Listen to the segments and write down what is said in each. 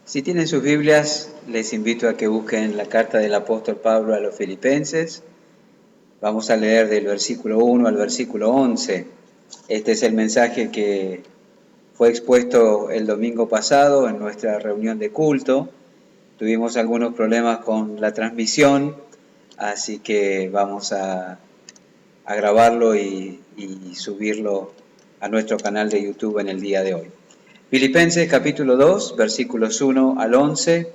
Si tienen sus Biblias, les invito a que busquen la carta del apóstol Pablo a los Filipenses. Vamos a leer del versículo 1 al versículo 11. Este es el mensaje que fue expuesto el domingo pasado en nuestra reunión de culto. Tuvimos algunos problemas con la transmisión, así que vamos a grabarlo y subirlo a nuestro canal de YouTube en el día de hoy. Filipenses capítulo 2, versículos 1 al 11.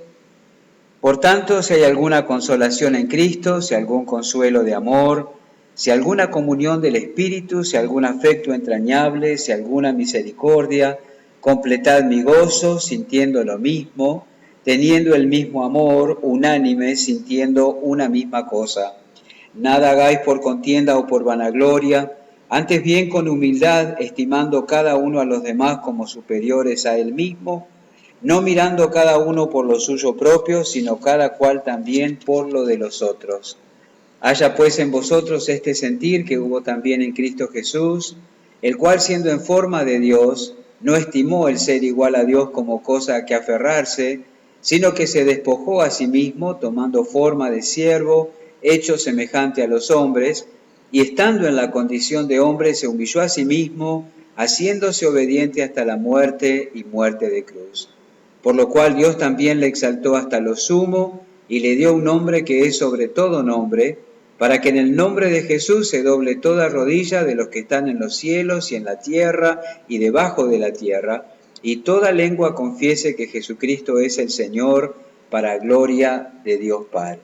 Por tanto, si hay alguna consolación en Cristo, si algún consuelo de amor, si alguna comunión del Espíritu, si algún afecto entrañable, si alguna misericordia, completad mi gozo, sintiendo lo mismo, teniendo el mismo amor, unánime, sintiendo una misma cosa. Nada hagáis por contienda o por vanagloria, antes bien con humildad, estimando cada uno a los demás como superiores a él mismo, no mirando cada uno por lo suyo propio, sino cada cual también por lo de los otros. Haya pues en vosotros este sentir que hubo también en Cristo Jesús, el cual siendo en forma de Dios, no estimó el ser igual a Dios como cosa a que aferrarse, sino que se despojó a sí mismo, tomando forma de siervo, hecho semejante a los hombres, y estando en la condición de hombre, se humilló a sí mismo, haciéndose obediente hasta la muerte y muerte de cruz. Por lo cual Dios también le exaltó hasta lo sumo, y le dio un nombre que es sobre todo nombre, para que en el nombre de Jesús se doble toda rodilla de los que están en los cielos y en la tierra y debajo de la tierra, y toda lengua confiese que Jesucristo es el Señor, para gloria de Dios Padre.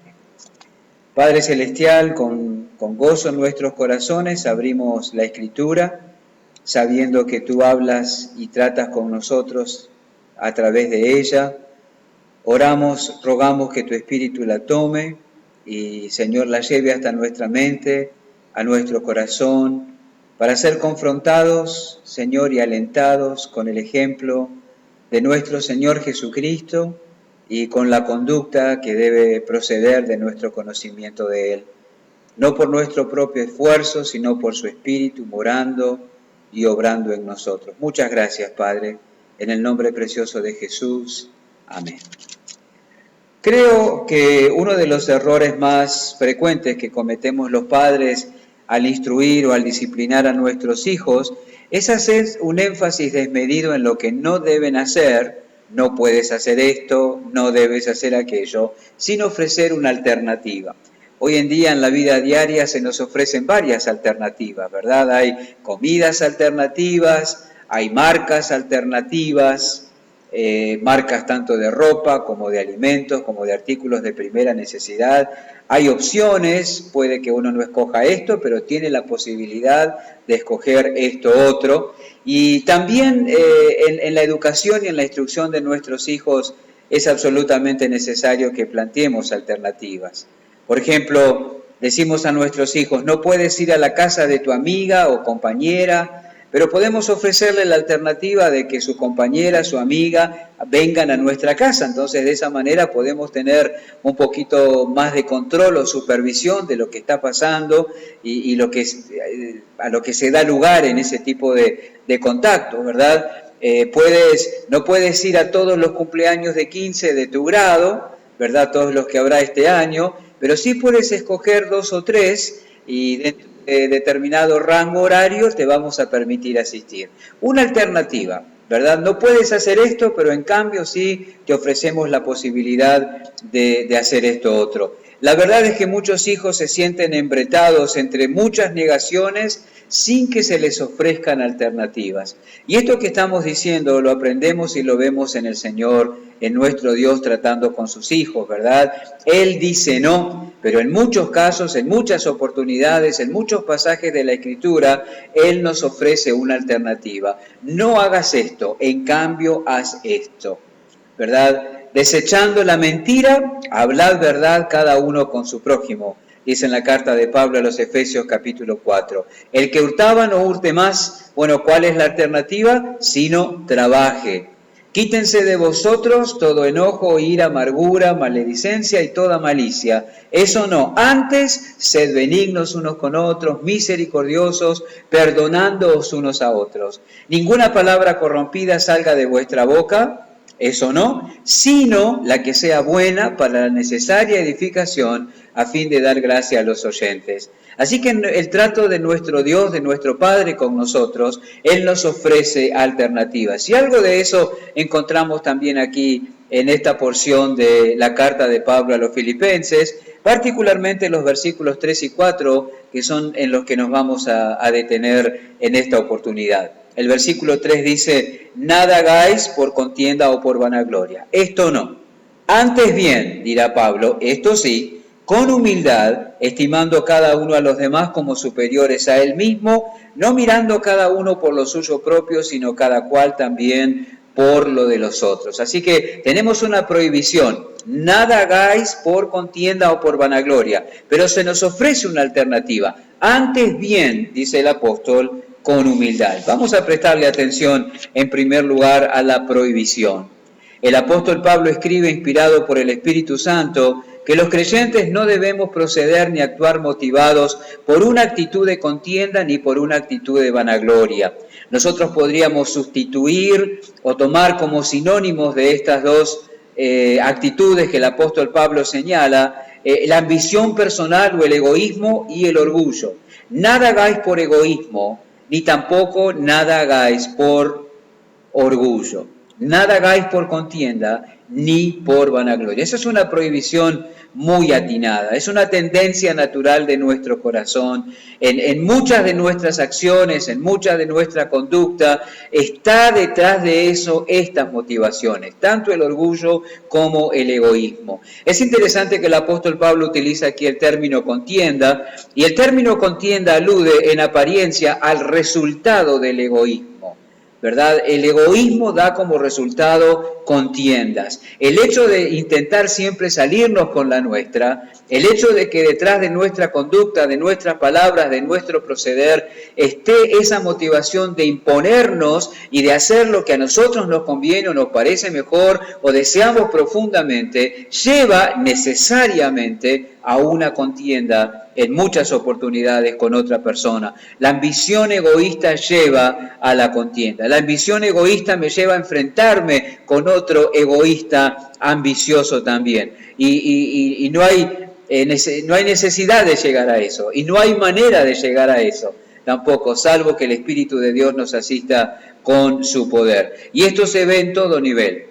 Padre Celestial, con gozo en nuestros corazones abrimos la Escritura, sabiendo que tú hablas y tratas con nosotros a través de ella. Oramos, rogamos que tu Espíritu la tome y, Señor, la lleve hasta nuestra mente, a nuestro corazón, para ser confrontados, Señor, y alentados con el ejemplo de nuestro Señor Jesucristo y con la conducta que debe proceder de nuestro conocimiento de Él. No por nuestro propio esfuerzo, sino por su Espíritu morando y obrando en nosotros. Muchas gracias, Padre, en el nombre precioso de Jesús. Amén. Creo que uno de los errores más frecuentes que cometemos los padres al instruir o al disciplinar a nuestros hijos es hacer un énfasis desmedido en lo que no deben hacer. No puedes hacer esto, no debes hacer aquello, sin ofrecer una alternativa. Hoy en día en la vida diaria se nos ofrecen varias alternativas, ¿verdad? Hay comidas alternativas, hay marcas alternativas, marcas tanto de ropa como de alimentos, como de artículos de primera necesidad. Hay opciones, puede que uno no escoja esto, pero tiene la posibilidad de escoger esto otro. Y también en la educación y en la instrucción de nuestros hijos es absolutamente necesario que planteemos alternativas. Por ejemplo, decimos a nuestros hijos, no puedes ir a la casa de tu amiga o compañera, pero podemos ofrecerle la alternativa de que su compañera, su amiga, vengan a nuestra casa. Entonces, de esa manera podemos tener un poquito más de control o supervisión de lo que está pasando y a lo que se da lugar en ese tipo de contacto, ¿verdad? No puedes ir a todos los cumpleaños de 15 de tu grado, ¿verdad? Todos los que habrá este año, pero sí puedes escoger 2 o 3 y dentro de determinado rango horario te vamos a permitir asistir. Una alternativa, ¿verdad? No puedes hacer esto, pero en cambio sí te ofrecemos la posibilidad de hacer esto otro. La verdad es que muchos hijos se sienten embretados entre muchas negaciones sin que se les ofrezcan alternativas. Y esto que estamos diciendo lo aprendemos y lo vemos en el Señor, en nuestro Dios tratando con sus hijos, ¿verdad? Él dice no, pero en muchos casos, en muchas oportunidades, en muchos pasajes de la Escritura, Él nos ofrece una alternativa. No hagas esto, en cambio haz esto, ¿verdad? Desechando la mentira, hablad verdad cada uno con su prójimo, dice en la carta de Pablo a los Efesios capítulo 4. El que hurtaba no hurte más. Bueno, ¿cuál es la alternativa? Sino trabaje. Quítense de vosotros todo enojo, ira, amargura, maledicencia y toda malicia. Eso no, antes sed benignos unos con otros, misericordiosos, perdonándoos unos a otros. Ninguna palabra corrompida salga de vuestra boca, eso no, sino la que sea buena para la necesaria edificación a fin de dar gracia a los oyentes. Así que en el trato de nuestro Dios, de nuestro Padre con nosotros, Él nos ofrece alternativas. Y algo de eso encontramos también aquí en esta porción de la carta de Pablo a los Filipenses, particularmente los versículos 3 y 4, que son en los que nos vamos a detener en esta oportunidad. El versículo 3 dice, nada hagáis por contienda o por vanagloria. Esto no. Antes bien, dirá Pablo, esto sí, con humildad, estimando cada uno a los demás como superiores a él mismo, no mirando cada uno por lo suyo propio, sino cada cual también por lo de los otros. Así que tenemos una prohibición, nada hagáis por contienda o por vanagloria, pero se nos ofrece una alternativa. Antes bien, dice el apóstol, con humildad. Vamos a prestarle atención en primer lugar a la prohibición. El apóstol Pablo escribe, inspirado por el Espíritu Santo, que los creyentes no debemos proceder ni actuar motivados por una actitud de contienda ni por una actitud de vanagloria. Nosotros podríamos sustituir o tomar como sinónimos de estas dos actitudes que el apóstol Pablo señala, la ambición personal o el egoísmo y el orgullo. Nada hagáis por egoísmo, ni tampoco nada hagáis por orgullo. Nada hagáis por contienda, ni por vanagloria. Esa es una prohibición muy atinada, es una tendencia natural de nuestro corazón. En muchas de nuestras acciones, en mucha de nuestra conducta, está detrás de eso estas motivaciones, tanto el orgullo como el egoísmo. Es interesante que el apóstol Pablo utiliza aquí el término contienda, y el término contienda alude en apariencia al resultado del egoísmo. ¿Verdad? El egoísmo da como resultado contiendas. El hecho de intentar siempre salirnos con la nuestra, el hecho de que detrás de nuestra conducta, de nuestras palabras, de nuestro proceder, esté esa motivación de imponernos y de hacer lo que a nosotros nos conviene o nos parece mejor o deseamos profundamente, lleva necesariamente a una contienda en muchas oportunidades con otra persona. La ambición egoísta lleva a la contienda. La ambición egoísta me lleva a enfrentarme con otro egoísta ambicioso también. Y no hay necesidad de llegar a eso. Y no hay manera de llegar a eso tampoco, salvo que el Espíritu de Dios nos asista con su poder. Y esto se ve en todo nivel.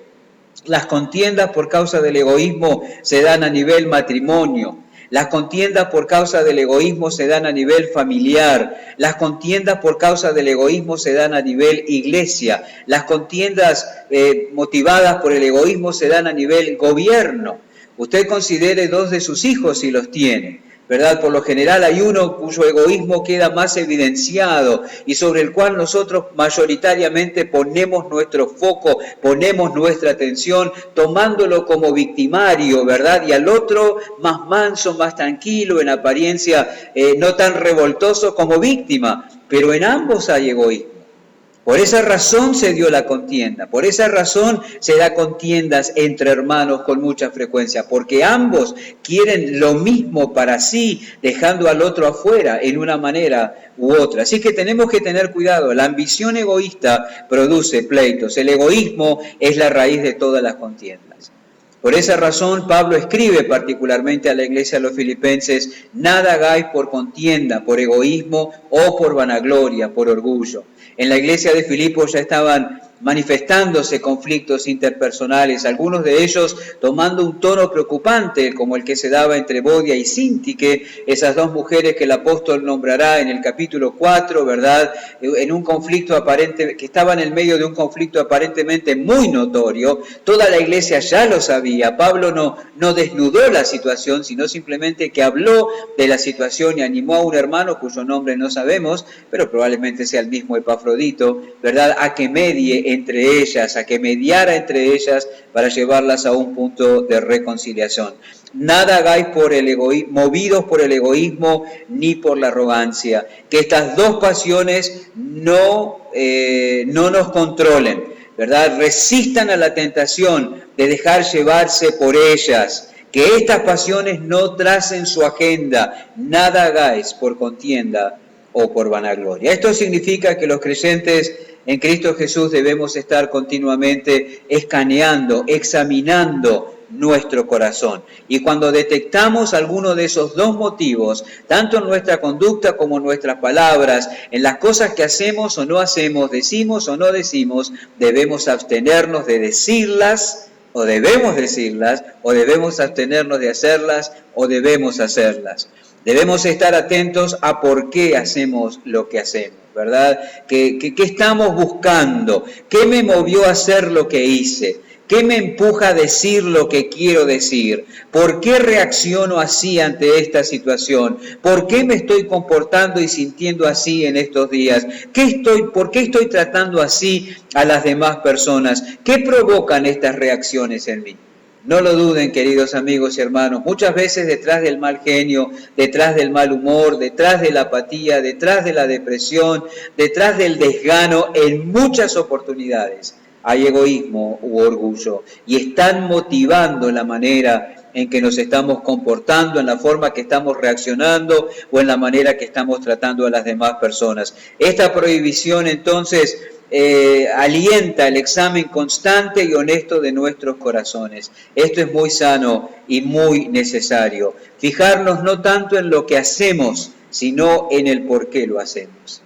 Las contiendas por causa del egoísmo se dan a nivel matrimonio. Las contiendas por causa del egoísmo se dan a nivel familiar. Las contiendas por causa del egoísmo se dan a nivel iglesia. Las contiendas motivadas por el egoísmo se dan a nivel gobierno. Usted considere 2 de sus hijos si los tiene, ¿verdad? Por lo general hay uno cuyo egoísmo queda más evidenciado y sobre el cual nosotros mayoritariamente ponemos nuestro foco, ponemos nuestra atención, tomándolo como victimario, ¿verdad? Y al otro más manso, más tranquilo, en apariencia no tan revoltoso como víctima, pero en ambos hay egoísmo. Por esa razón se dio la contienda, por esa razón se da contiendas entre hermanos con mucha frecuencia, porque ambos quieren lo mismo para sí, dejando al otro afuera en una manera u otra. Así que tenemos que tener cuidado, la ambición egoísta produce pleitos, el egoísmo es la raíz de todas las contiendas. Por esa razón Pablo escribe particularmente a la iglesia de los filipenses, nada hagáis por contienda, por egoísmo o por vanagloria, por orgullo. En la iglesia de Filipos ya estaban manifestándose conflictos interpersonales, algunos de ellos tomando un tono preocupante, como el que se daba entre Bodia y Síntique, esas 2 mujeres que el apóstol nombrará en el capítulo 4, ¿verdad? En un conflicto aparente, que estaban en medio de un conflicto aparentemente muy notorio, toda la iglesia ya lo sabía. Pablo no desnudó la situación, sino simplemente que habló de la situación y animó a un hermano cuyo nombre no sabemos, pero probablemente sea el mismo Epafrodito, ¿verdad? A que medie entre ellas, a que mediara entre ellas para llevarlas a un punto de reconciliación. Nada hagáis por el movidos por el egoísmo ni por la arrogancia. Que estas 2 pasiones no nos controlen, ¿verdad? Resistan a la tentación de dejar llevarse por ellas. Que estas pasiones no tracen su agenda. Nada hagáis por contienda o por vanagloria. Esto significa que los creyentes en Cristo Jesús debemos estar continuamente escaneando, examinando nuestro corazón. Y cuando detectamos alguno de esos dos motivos, tanto en nuestra conducta como en nuestras palabras, en las cosas que hacemos o no hacemos, decimos o no decimos, debemos abstenernos de decirlas, o debemos decirlas, o debemos abstenernos de hacerlas, o debemos hacerlas. Debemos estar atentos a por qué hacemos lo que hacemos, ¿verdad? ¿Qué estamos buscando? ¿Qué me movió a hacer lo que hice? ¿Qué me empuja a decir lo que quiero decir? ¿Por qué reacciono así ante esta situación? ¿Por qué me estoy comportando y sintiendo así en estos días? ¿Por qué estoy tratando así a las demás personas? ¿Qué provocan estas reacciones en mí? No lo duden, queridos amigos y hermanos, muchas veces detrás del mal genio, detrás del mal humor, detrás de la apatía, detrás de la depresión, detrás del desgano, en muchas oportunidades hay egoísmo u orgullo y están motivando la manera en que nos estamos comportando, en la forma que estamos reaccionando o en la manera que estamos tratando a las demás personas. Esta prohibición entonces alienta el examen constante y honesto de nuestros corazones. Esto es muy sano y muy necesario. Fijarnos no tanto en lo que hacemos, sino en el por qué lo hacemos.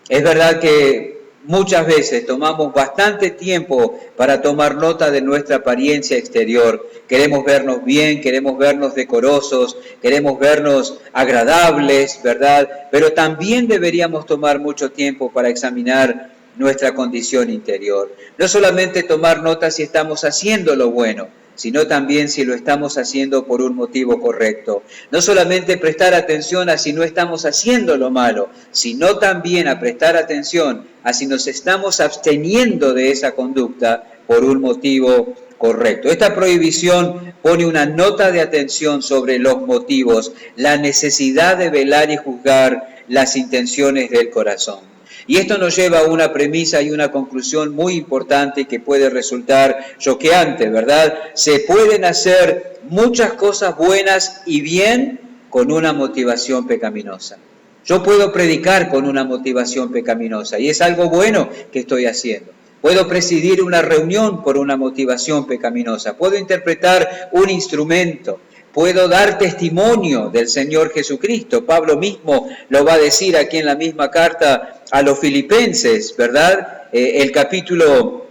Es verdad que muchas veces tomamos bastante tiempo para tomar nota de nuestra apariencia exterior. Queremos vernos bien, queremos vernos decorosos, queremos vernos agradables, ¿verdad? Pero también deberíamos tomar mucho tiempo para examinar nuestra condición interior. No solamente tomar nota si estamos haciendo lo bueno, sino también si lo estamos haciendo por un motivo correcto. No solamente prestar atención a si no estamos haciendo lo malo, sino también a prestar atención a si nos estamos absteniendo de esa conducta por un motivo correcto. Esta prohibición pone una nota de atención sobre los motivos, la necesidad de velar y juzgar las intenciones del corazón. Y esto nos lleva a una premisa y una conclusión muy importante que puede resultar choqueante, ¿verdad? Se pueden hacer muchas cosas buenas y bien con una motivación pecaminosa. Yo puedo predicar con una motivación pecaminosa y es algo bueno que estoy haciendo. Puedo presidir una reunión por una motivación pecaminosa. Puedo interpretar un instrumento. Puedo dar testimonio del Señor Jesucristo. Pablo mismo lo va a decir aquí en la misma carta a los Filipenses, ¿verdad? El capítulo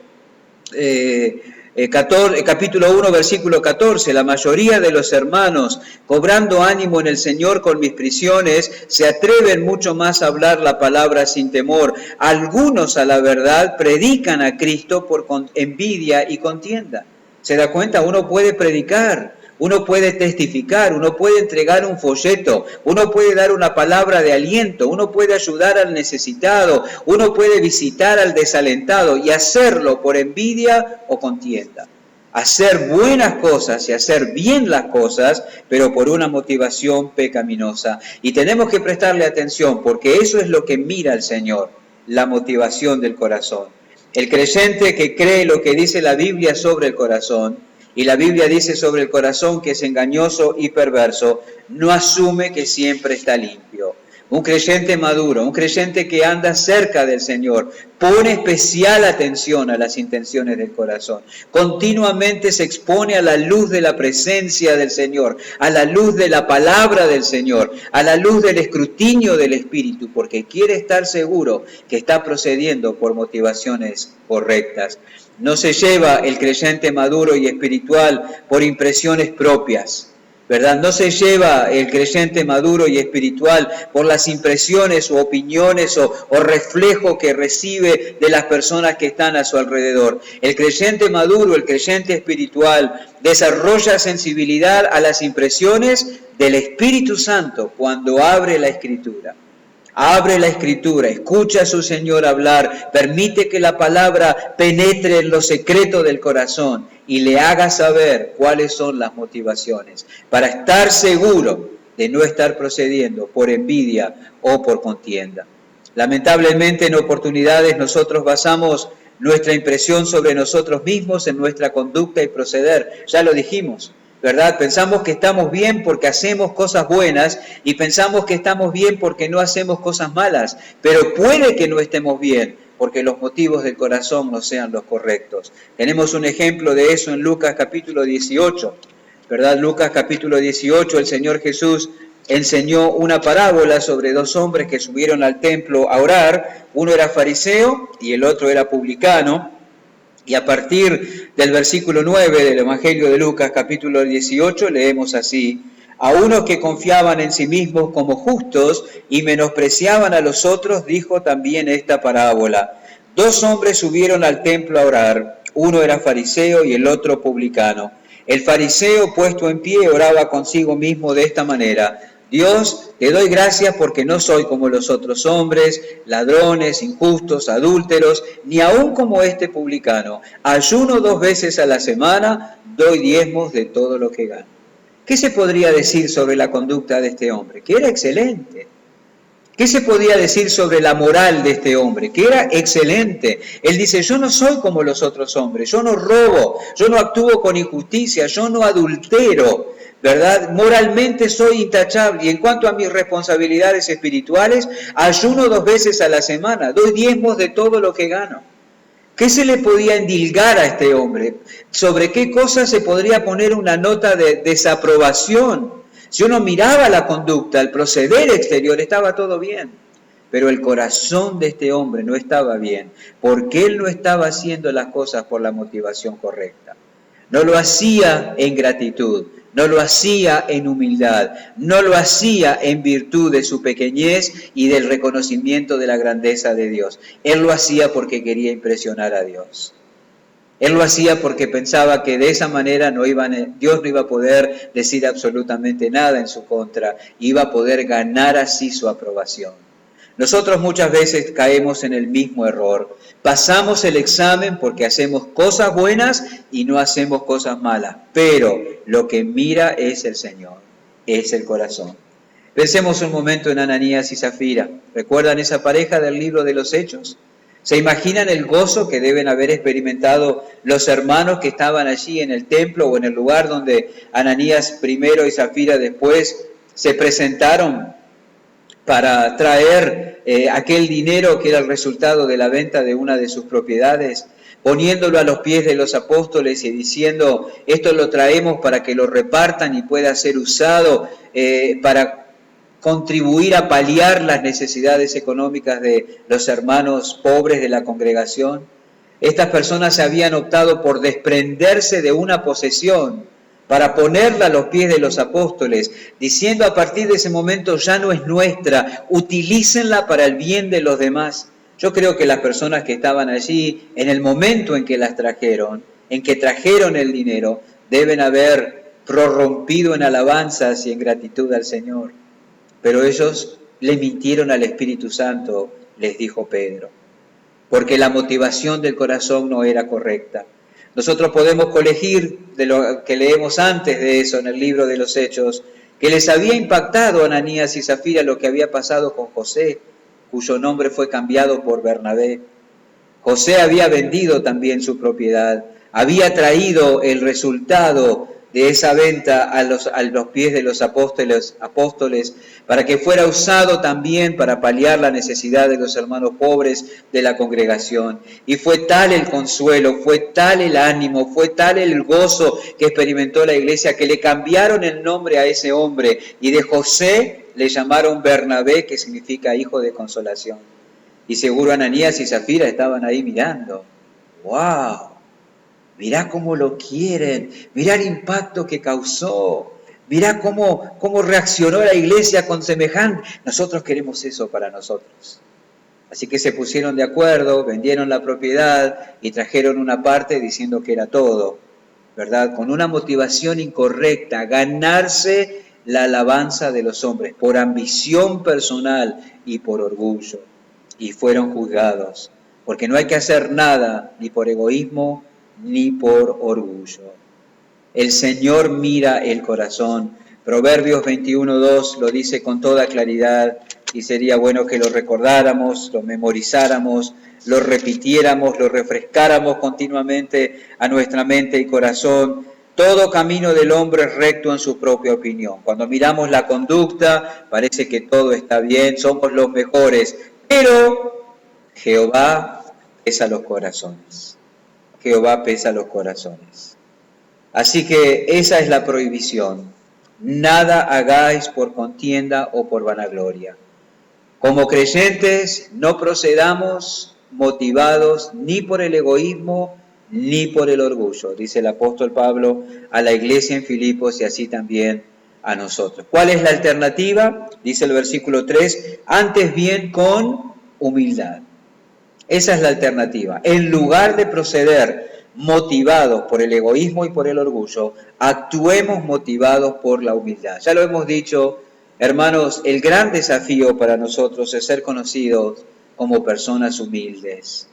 1, versículo 14. La mayoría de los hermanos, cobrando ánimo en el Señor con mis prisiones, se atreven mucho más a hablar la palabra sin temor. Algunos, a la verdad, predican a Cristo por envidia y contienda. ¿Se da cuenta? Uno puede predicar. Uno puede testificar, uno puede entregar un folleto, uno puede dar una palabra de aliento, uno puede ayudar al necesitado, uno puede visitar al desalentado y hacerlo por envidia o contienda. Hacer buenas cosas y hacer bien las cosas, pero por una motivación pecaminosa. Y tenemos que prestarle atención porque eso es lo que mira el Señor, la motivación del corazón. El creyente que cree lo que dice la Biblia sobre el corazón, y la Biblia dice sobre el corazón que es engañoso y perverso, no asume que siempre está limpio. Un creyente maduro, un creyente que anda cerca del Señor, pone especial atención a las intenciones del corazón. Continuamente se expone a la luz de la presencia del Señor, a la luz de la palabra del Señor, a la luz del escrutinio del Espíritu, porque quiere estar seguro que está procediendo por motivaciones correctas. No se lleva el creyente maduro y espiritual por impresiones propias, ¿verdad? No se lleva el creyente maduro y espiritual por las impresiones o opiniones o reflejo que recibe de las personas que están a su alrededor. El creyente maduro, el creyente espiritual, desarrolla sensibilidad a las impresiones del Espíritu Santo cuando abre la Escritura. Abre la Escritura, escucha a su Señor hablar, permite que la palabra penetre en lo secreto del corazón y le haga saber cuáles son las motivaciones, para estar seguro de no estar procediendo por envidia o por contienda. Lamentablemente en oportunidades nosotros basamos nuestra impresión sobre nosotros mismos en nuestra conducta y proceder. Ya lo dijimos. ¿verdad? Pensamos que estamos bien porque hacemos cosas buenas y pensamos que estamos bien porque no hacemos cosas malas, pero puede que no estemos bien porque los motivos del corazón no sean los correctos. Tenemos un ejemplo de eso en Lucas capítulo 18, ¿verdad? Lucas capítulo 18, el Señor Jesús enseñó una parábola sobre dos hombres que subieron al templo a orar. Uno era fariseo y el otro era publicano. Y a partir del versículo 9 del Evangelio de Lucas, capítulo 18, leemos así: a unos que confiaban en sí mismos como justos y menospreciaban a los otros, dijo también esta parábola. Dos hombres subieron al templo a orar, uno era fariseo y el otro publicano. El fariseo, puesto en pie, oraba consigo mismo de esta manera: Dios, te doy gracias porque no soy como los otros hombres, ladrones, injustos, adúlteros, ni aun como este publicano. Ayuno 2 veces a la semana, doy diezmos de todo lo que gano. ¿Qué se podría decir sobre la conducta de este hombre? Que era excelente. ¿Qué se podía decir sobre la moral de este hombre? Que era excelente. Él dice: yo no soy como los otros hombres, yo no robo, yo no actúo con injusticia, yo no adultero, ¿verdad? Moralmente soy intachable. Y en cuanto a mis responsabilidades espirituales, ayuno 2 veces a la semana, doy diezmos de todo lo que gano. ¿Qué se le podía endilgar a este hombre? ¿Sobre qué cosas se podría poner una nota de desaprobación? Si uno miraba la conducta, el proceder exterior, estaba todo bien. Pero el corazón de este hombre no estaba bien, porque él no estaba haciendo las cosas por la motivación correcta. No lo hacía en gratitud, no lo hacía en humildad, no lo hacía en virtud de su pequeñez y del reconocimiento de la grandeza de Dios. Él lo hacía porque quería impresionar a Dios. Él lo hacía porque pensaba que de esa manera Dios no iba a poder decir absolutamente nada en su contra, iba a poder ganar así su aprobación. Nosotros muchas veces caemos en el mismo error. Pasamos el examen porque hacemos cosas buenas y no hacemos cosas malas, pero lo que mira es el Señor, es el corazón. Pensemos un momento en Ananías y Zafira. ¿Recuerdan esa pareja del libro de los Hechos? ¿Se imaginan el gozo que deben haber experimentado los hermanos que estaban allí en el templo o en el lugar donde Ananías primero y Zafira después se presentaron para traer aquel dinero que era el resultado de la venta de una de sus propiedades, poniéndolo a los pies de los apóstoles y diciendo: esto lo traemos para que lo repartan y pueda ser usado para contribuir a paliar las necesidades económicas de los hermanos pobres de la congregación? Estas personas habían optado por desprenderse de una posesión para ponerla a los pies de los apóstoles, diciendo: a partir de ese momento ya no es nuestra, utilícenla para el bien de los demás. Yo creo que las personas que estaban allí, en el momento en que las trajeron, en que trajeron el dinero, deben haber prorrumpido en alabanzas y en gratitud al Señor. Pero ellos le mintieron al Espíritu Santo, les dijo Pedro, porque la motivación del corazón no era correcta. Nosotros podemos colegir de lo que leemos antes de eso en el libro de los Hechos, que les había impactado a Ananías y Zafira lo que había pasado con José, cuyo nombre fue cambiado por Bernabé. José había vendido también su propiedad, había traído el resultado de esa venta a los pies de los apóstoles para que fuera usado también para paliar la necesidad de los hermanos pobres de la congregación. Y fue tal el consuelo, fue tal el ánimo, fue tal el gozo que experimentó la iglesia, que le cambiaron el nombre a ese hombre y de José le llamaron Bernabé, que significa hijo de consolación. Y seguro Ananías y Zafira estaban ahí mirando. ¡Wow! Mirá cómo lo quieren, mirá el impacto que causó, mirá cómo reaccionó la iglesia con semejante. Nosotros queremos eso para nosotros. Así que se pusieron de acuerdo, vendieron la propiedad y trajeron una parte diciendo que era todo, ¿verdad? Con una motivación incorrecta, ganarse la alabanza de los hombres, por ambición personal y por orgullo. Y fueron juzgados, porque no hay que hacer nada ni por egoísmo ni por orgullo. El Señor mira el corazón. Proverbios 21:2 lo dice con toda claridad y sería bueno que lo recordáramos, lo memorizáramos, lo repitiéramos, lo refrescáramos continuamente a nuestra mente y corazón. Todo camino del hombre es recto en su propia opinión. Cuando miramos la conducta, parece que todo está bien, somos los mejores, pero Jehová pesa los corazones. Jehová pesa los corazones. Así que esa es la prohibición. Nada hagáis por contienda o por vanagloria. Como creyentes no procedamos motivados ni por el egoísmo ni por el orgullo, dice el apóstol Pablo a la iglesia en Filipos y así también a nosotros. ¿Cuál es la alternativa? Dice el versículo 3, antes bien con humildad. Esa es la alternativa. En lugar de proceder motivados por el egoísmo y por el orgullo, actuemos motivados por la humildad. Ya lo hemos dicho, hermanos, el gran desafío para nosotros es ser conocidos como personas humildes,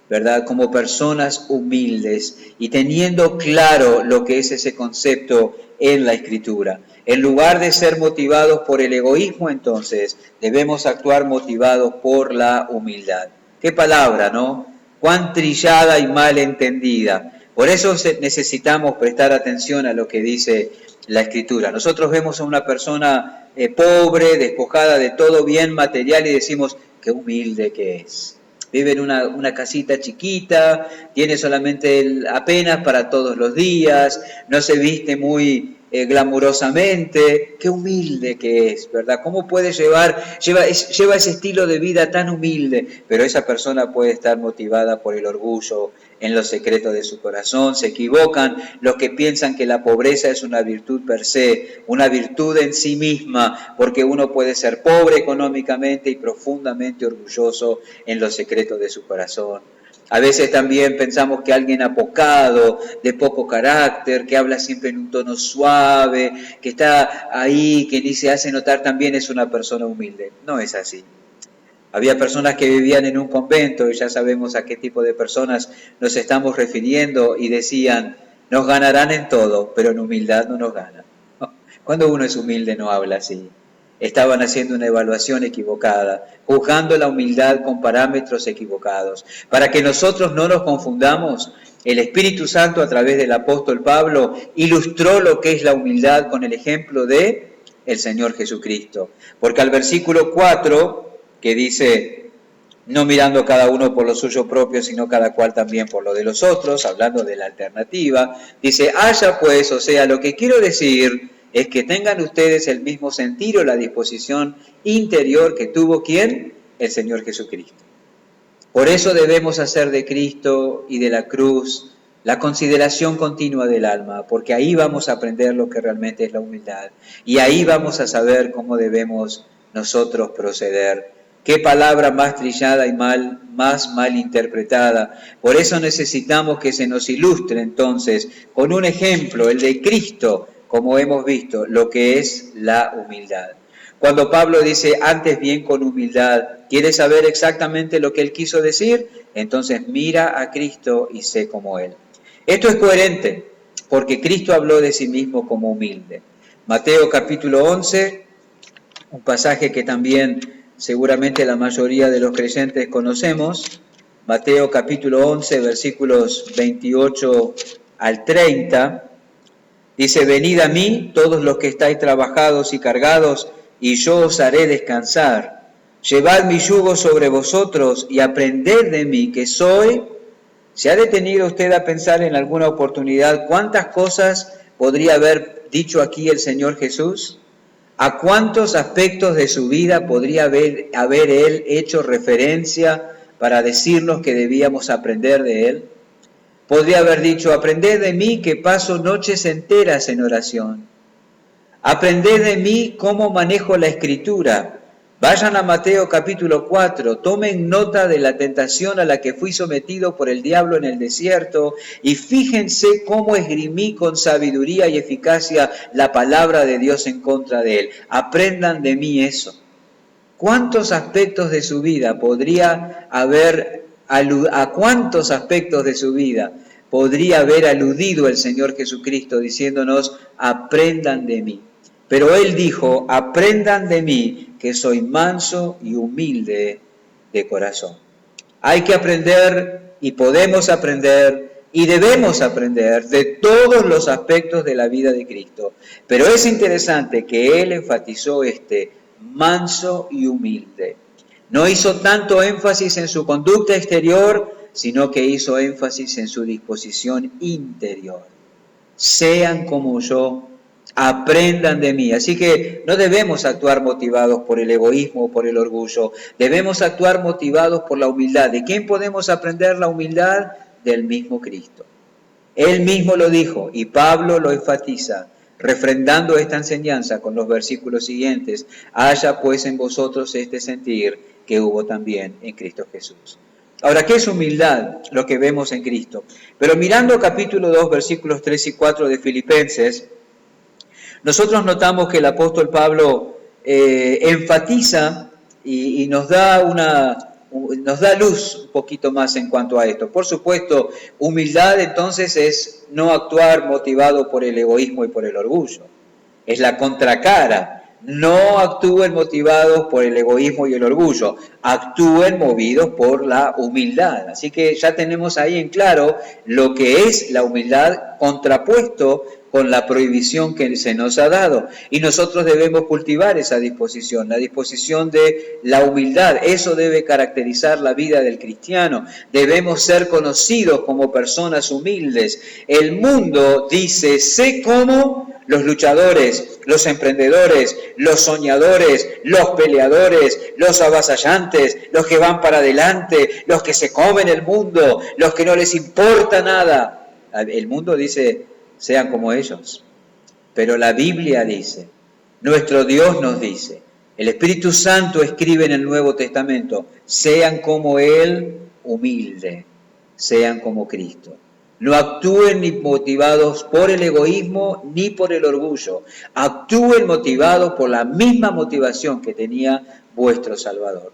¿verdad? Como personas humildes y teniendo claro lo que es ese concepto en la Escritura. En lugar de ser motivados por el egoísmo, entonces, debemos actuar motivados por la humildad. Qué palabra, ¿no? Cuán trillada y mal entendida. Por eso necesitamos prestar atención a lo que dice la Escritura. Nosotros vemos a una persona pobre, despojada de todo bien material y decimos, qué humilde que es. Vive en una casita chiquita, tiene solamente apenas para todos los días, no se viste muy glamurosamente, qué humilde que es, ¿verdad? ¿Cómo puede lleva ese estilo de vida tan humilde? Pero esa persona puede estar motivada por el orgullo en los secretos de su corazón. Se equivocan los que piensan que la pobreza es una virtud per se, una virtud en sí misma, porque uno puede ser pobre económicamente y profundamente orgulloso en los secretos de su corazón. A veces también pensamos que alguien apocado, de poco carácter, que habla siempre en un tono suave, que está ahí, que ni se hace notar, también es una persona humilde. No es así. Había personas que vivían en un convento, y ya sabemos a qué tipo de personas nos estamos refiriendo, y decían, nos ganarán en todo, pero en humildad no nos ganan. Cuando uno es humilde no habla así. Estaban haciendo una evaluación equivocada, juzgando la humildad con parámetros equivocados. Para que nosotros no nos confundamos, el Espíritu Santo a través del apóstol Pablo ilustró lo que es la humildad con el ejemplo de el Señor Jesucristo. Porque al versículo 4, que dice, no mirando cada uno por lo suyo propio, sino cada cual también por lo de los otros, hablando de la alternativa, dice, haya pues, o sea, lo que quiero decir es que tengan ustedes el mismo sentir o la disposición interior que tuvo ¿quién? El Señor Jesucristo. Por eso debemos hacer de Cristo y de la cruz la consideración continua del alma, porque ahí vamos a aprender lo que realmente es la humildad y ahí vamos a saber cómo debemos nosotros proceder. Qué palabra más trillada y más mal interpretada. Por eso necesitamos que se nos ilustre entonces con un ejemplo, el de Cristo, como hemos visto, lo que es la humildad. Cuando Pablo dice, antes bien con humildad, ¿quieres saber exactamente lo que él quiso decir? Entonces mira a Cristo y sé como él. Esto es coherente, porque Cristo habló de sí mismo como humilde. Mateo capítulo 11, un pasaje que también seguramente la mayoría de los creyentes conocemos. Mateo capítulo 11, versículos 28 al 30. Dice, venid a mí, todos los que estáis trabajados y cargados, y yo os haré descansar. Llevad mi yugo sobre vosotros y aprended de mí, que soy... ¿Se ha detenido usted a pensar en alguna oportunidad cuántas cosas podría haber dicho aquí el Señor Jesús? ¿A cuántos aspectos de su vida podría haber Él hecho referencia para decirnos que debíamos aprender de Él? Podría haber dicho, aprended de mí que paso noches enteras en oración. Aprended de mí cómo manejo la Escritura. Vayan a Mateo capítulo 4, tomen nota de la tentación a la que fui sometido por el diablo en el desierto y fíjense cómo esgrimí con sabiduría y eficacia la palabra de Dios en contra de él. Aprendan de mí eso. ¿Cuántos aspectos de su vida podría haber a cuántos aspectos de su vida podría haber aludido el Señor Jesucristo diciéndonos, aprendan de mí? Pero Él dijo, aprendan de mí, que soy manso y humilde de corazón. Hay que aprender y podemos aprender Y debemos aprender de todos los aspectos de la vida de Cristo. Pero es interesante que él enfatizó manso y humilde. No hizo tanto énfasis en su conducta exterior, sino que hizo énfasis en su disposición interior. Sean como yo, aprendan de mí. Así que no debemos actuar motivados por el egoísmo o por el orgullo. Debemos actuar motivados por la humildad. ¿De quién podemos aprender la humildad? Del mismo Cristo. Él mismo lo dijo y Pablo lo enfatiza, refrendando esta enseñanza con los versículos siguientes. Haya pues en vosotros este sentir que hubo también en Cristo Jesús. Ahora, ¿qué es humildad? Lo que vemos en Cristo. Pero mirando capítulo 2, versículos 3 y 4 de Filipenses, nosotros notamos que el apóstol Pablo enfatiza y nos da luz un poquito más en cuanto a esto. Por supuesto, humildad entonces es no actuar motivado por el egoísmo y por el orgullo. Es la contracara. No actúen motivados por el egoísmo y el orgullo, actúen movidos por la humildad. Así que ya tenemos ahí en claro lo que es la humildad contrapuesto con la prohibición que se nos ha dado. Y nosotros debemos cultivar esa disposición, la disposición de la humildad. Eso debe caracterizar la vida del cristiano. Debemos ser conocidos como personas humildes. El mundo dice, sé cómo los luchadores, los emprendedores, los soñadores, los peleadores, los avasallantes, los que van para adelante, los que se comen el mundo, los que no les importa nada. El mundo dice, sean como ellos. Pero la Biblia dice, nuestro Dios nos dice, el Espíritu Santo escribe en el Nuevo Testamento, sean como Él, humilde, sean como Cristo. No actúen ni motivados por el egoísmo ni por el orgullo. Actúen motivados por la misma motivación que tenía vuestro Salvador.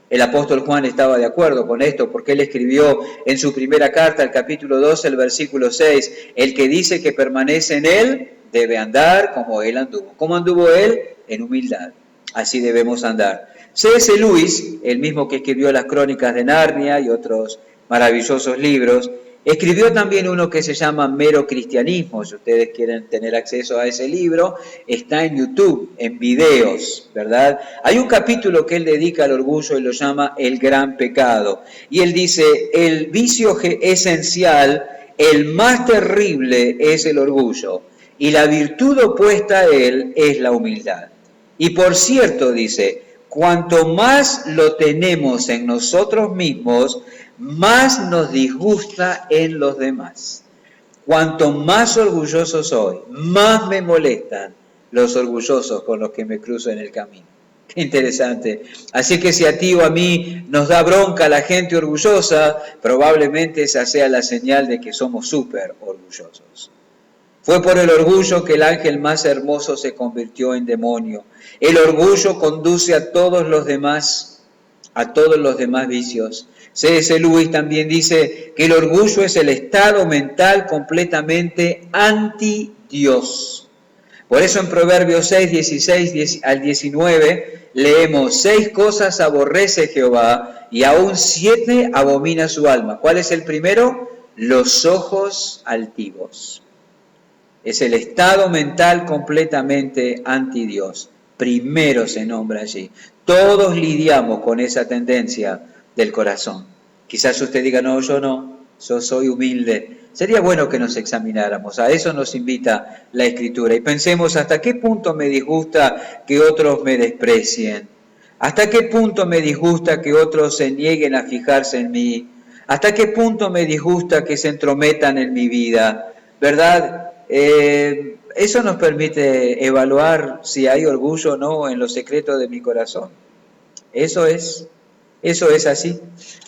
El apóstol Juan estaba de acuerdo con esto porque él escribió en su primera carta, el capítulo 12, el versículo 6, el que dice que permanece en él debe andar como él anduvo. ¿Cómo anduvo él? En humildad. Así debemos andar. C.S. Lewis, el mismo que escribió las Crónicas de Narnia y otros maravillosos libros, escribió también uno que se llama Mero Cristianismo. Si ustedes quieren tener acceso a ese libro, está en YouTube, en videos, ¿verdad? Hay un capítulo que él dedica al orgullo y lo llama El Gran Pecado. Y él dice, el vicio esencial, el más terrible es el orgullo, y la virtud opuesta a él es la humildad. Y por cierto, dice, cuanto más lo tenemos en nosotros mismos, más nos disgusta en los demás. Cuanto más orgulloso soy, más me molestan los orgullosos con los que me cruzo en el camino. Qué interesante. Así que si a ti o a mí nos da bronca la gente orgullosa, probablemente esa sea la señal de que somos súper orgullosos. Fue por el orgullo que el ángel más hermoso se convirtió en demonio. El orgullo conduce a todos los demás vicios. C.S. Lewis también dice que el orgullo es el estado mental completamente anti-Dios. Por eso en Proverbios 6, 16 al 19 leemos, 6 cosas aborrece Jehová y aún 7 abomina su alma. ¿Cuál es el primero? Los ojos altivos. Es el estado mental completamente anti-Dios. Primero se nombra allí. Todos lidiamos con esa tendencia del corazón. Quizás usted diga, no, yo soy humilde. Sería bueno que nos examináramos, a eso nos invita la Escritura y pensemos hasta qué punto me disgusta que otros me desprecien, hasta qué punto me disgusta que otros se nieguen a fijarse en mí, hasta qué punto me disgusta que se entrometan en mi vida, ¿verdad? Eso nos permite evaluar si hay orgullo o no en los secretos de mi corazón. Eso es así.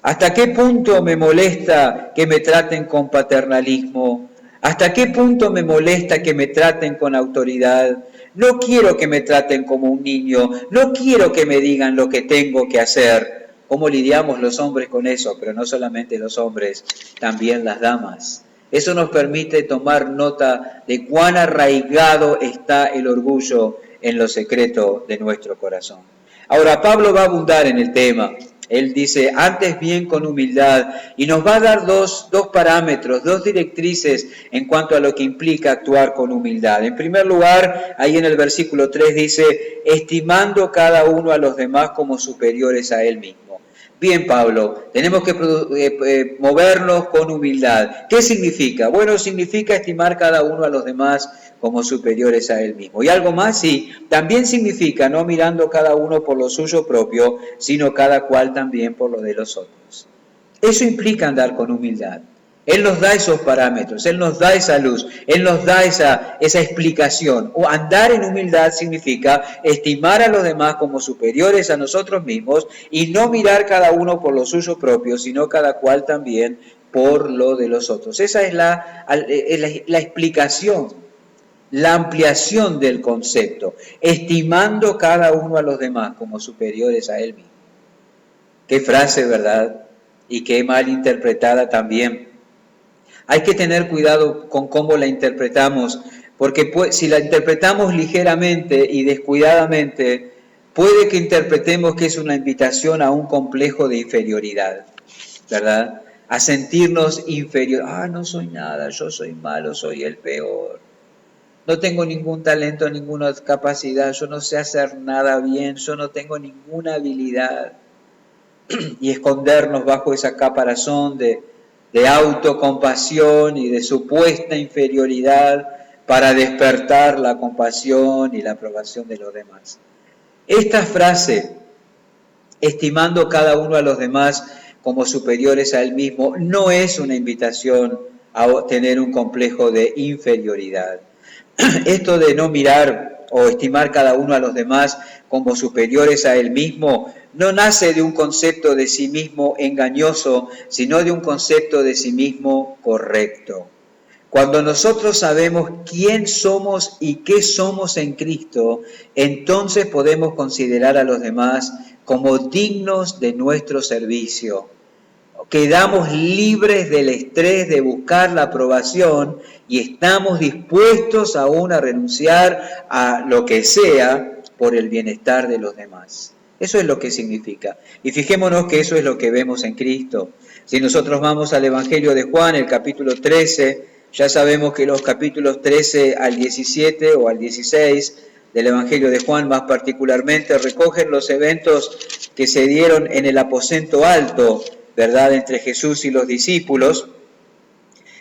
¿Hasta qué punto me molesta que me traten con paternalismo? ¿Hasta qué punto me molesta que me traten con autoridad? No quiero que me traten como un niño, no quiero que me digan lo que tengo que hacer. ¿Cómo lidiamos los hombres con eso? Pero no solamente los hombres, también las damas. Eso nos permite tomar nota de cuán arraigado está el orgullo en lo secreto de nuestro corazón. Ahora, Pablo va a abundar en el tema. Él dice, antes bien con humildad, y nos va a dar dos parámetros, dos directrices en cuanto a lo que implica actuar con humildad. En primer lugar, ahí en el versículo 3 dice, estimando cada uno a los demás como superiores a él mismo. Bien, Pablo, tenemos que movernos con humildad. ¿Qué significa? Bueno, significa estimar cada uno a los demás como superiores a él mismo. ¿Y algo más? Sí, también significa no mirando cada uno por lo suyo propio, sino cada cual también por lo de los otros. Eso implica andar con humildad. Él nos da esos parámetros, Él nos da esa luz, Él nos da esa explicación. O andar en humildad significa estimar a los demás como superiores a nosotros mismos y no mirar cada uno por lo suyo propio, sino cada cual también por lo de los otros. Esa es la explicación, la ampliación del concepto, estimando cada uno a los demás como superiores a él mismo. Qué frase, ¿verdad? Y qué mal interpretada también. Hay que tener cuidado con cómo la interpretamos, porque si la interpretamos ligeramente y descuidadamente, puede que interpretemos que es una invitación a un complejo de inferioridad, ¿verdad? A sentirnos inferior. No soy nada, yo soy malo, soy el peor. No tengo ningún talento, ninguna capacidad, yo no sé hacer nada bien, yo no tengo ninguna habilidad. Y escondernos bajo esa caparazón de autocompasión y de supuesta inferioridad para despertar la compasión y la aprobación de los demás. Esta frase, estimando cada uno a los demás como superiores a él mismo, no es una invitación a tener un complejo de inferioridad. Esto de no mirar o estimar cada uno a los demás como superiores a él mismo no nace de un concepto de sí mismo engañoso, sino de un concepto de sí mismo correcto. Cuando nosotros sabemos quién somos y qué somos en Cristo, entonces podemos considerar a los demás como dignos de nuestro servicio. Quedamos libres del estrés de buscar la aprobación y estamos dispuestos aún a renunciar a lo que sea por el bienestar de los demás. Eso es lo que significa. Y fijémonos que eso es lo que vemos en Cristo. Si nosotros vamos al Evangelio de Juan, el capítulo 13, ya sabemos que los capítulos 13 al 17 o al 16 del Evangelio de Juan más particularmente recogen los eventos que se dieron en el aposento alto, ¿verdad?, entre Jesús y los discípulos.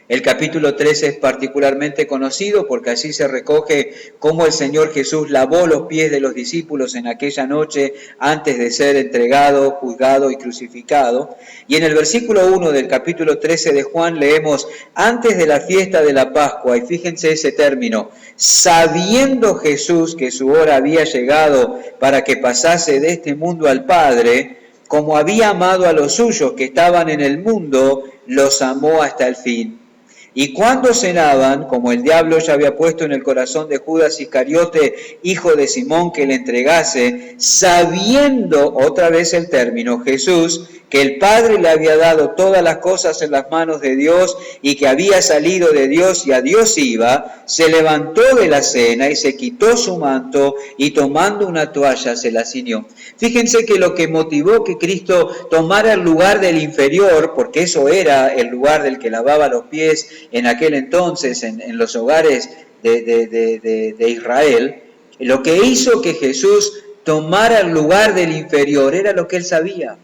El capítulo 13 es particularmente conocido porque allí se recoge cómo el Señor Jesús lavó los pies de los discípulos en aquella noche antes de ser entregado, juzgado y crucificado. Y en el versículo 1 del capítulo 13 de Juan leemos, antes de la fiesta de la Pascua, y fíjense ese término, sabiendo Jesús que su hora había llegado para que pasase de este mundo al Padre, como había amado a los suyos que estaban en el mundo, los amó hasta el fin. Y cuando cenaban, como el diablo ya había puesto en el corazón de Judas Iscariote, hijo de Simón, que le entregase, sabiendo, otra vez el término, Jesús, que el Padre le había dado todas las cosas en las manos de Dios y que había salido de Dios y a Dios iba, se levantó de la cena y se quitó su manto y tomando una toalla se la ciñó. Fíjense que lo que motivó que Cristo tomara el lugar del inferior, porque eso era el lugar del que lavaba los pies en aquel entonces en los hogares de Israel, lo que hizo que Jesús tomara el lugar del inferior era lo que él sabía.